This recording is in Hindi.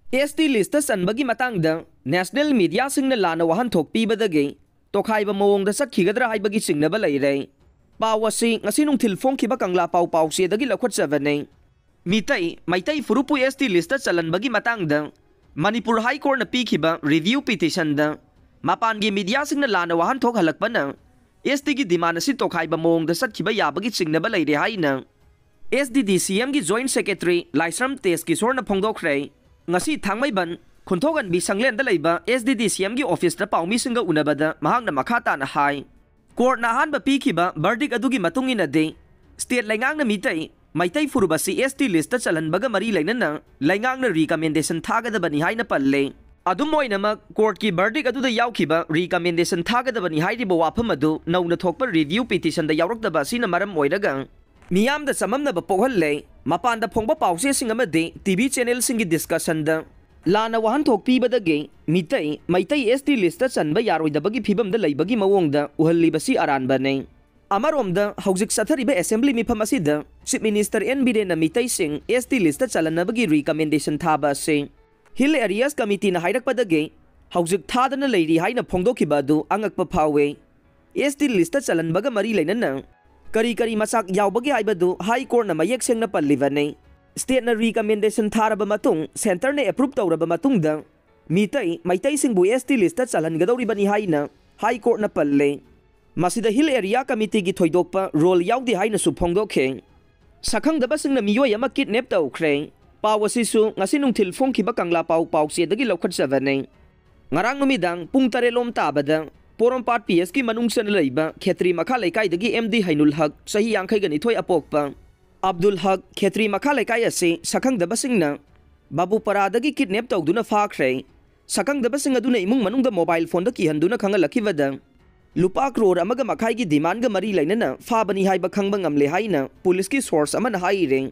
एसटी लिस्ट चनबगी मतंगदा नेशनल मीडिया सिंगना लाना वहनथोक पीबदगी तोखाइबा मवोंगदा सखिगद्रा हाइबगी चिंगनबा लैरे पाव असि ngasi nungthil phongkhiba kangla paw pawsedagi lakhotchabane mitai maitai furupu ST list चलनबगी मतंगदा मणिपुर हाई कोर्ट न पीखिबा रिव्यू पिटिशन दा मापानगी मीडिया सिंगना लाना वहनथोक हलकपना एसटी की डिमांड असि तोखाइबा मवोंगदा सखिबा याबगी चिंगनबा लैरे हाइना एसडीडीसीएम की जॉइंट सेक्रेटरी लाइसरम तेज किशोर न फोंदोखरे ngasi thangmaiban khuntogan bi sanglen da leiba SDDCM gi office da paumi singa unabada mahangna makhata na hai court na han ba pikhiba verdict adugi matungina de state laingang na mitai maitai furubasi ST list ta chalan baga mari lainana laingang na recommendation thaga da bani hai na palle adum moina ma court ki verdict adu da yaukhiba recommendation thaga da bani hai ri bo wafam adu nauna thokpa review petition da yaurak da ba sina maram oiraga मियाम द सममना ब पोहल्ले मपान द फोंगबा पाउसे सिंग अमदे टीवी चैनल सिंग डिस्कशन द लाना वहन थोक पीबदगे मितै मैतै एसटी लिस्ट चनबा यारोइदबगी फिबम द लैबगी मवोंग द उहल्लिबसी अरानबने अमरोम द हौजिक सथरिबा असेंबली मिफम असिद चीफ मिनिस्टर एन बिरेन मितै सिंग एसटी लिस्ट चलनबगी रिकमेंडेशन थाबा से हिल एरियास कमिटी न हाइरकपदगे हौजिक थादन लैरी हाइना फोंगदोखिबा दु अंगकप फावे एसटी लिस्ट चलनबगा मरी लैनना करी करी मसाक यावबगे आइबदु हाई कोर्ट न मयेक सेंगना पल्लिबने स्टेट न रिकमेंडेशन थारब मतुंग सेंटर ने अप्रूव तौरब मतुंग द मितै Meitei सिंगबु ST list चलनगदौरिबनी हाइना high court न पल्ले मसिद हिल एरिया कमिटी की थोइदोकपा रोल यावदि हाइना सु फोंगदोखे सखंगदबा सिंगना मियोय अमा kidnap तौख्रे पावसिसु ngasi nungthil phongkhiba kangla pawsedagi lokhotchabane ngarang numidag pung 3 lom tabada Porompat PS की मनुंगसन लैबा खेत्री मखा लेकाई दगी एमडी हैनुल हक सही यांखै गनि थोय अपोकपा अब्दुल हक खेत्री मखा लेकाई असे सखंग दबसिंगना बाबू परादगी किडनैप तौदुना फाख्रे सखंग दबसिंग अदुना इमुंग मनुंग द मोबाइल फोन द किहंदुना खंगलखिबदा लुपा करोड़ अमग मखाई की डिमांड ग मरी लैनना फाबनी हाइबा खंगबा ngamले हाइना पुलिस की सोर्स अमन हाइरे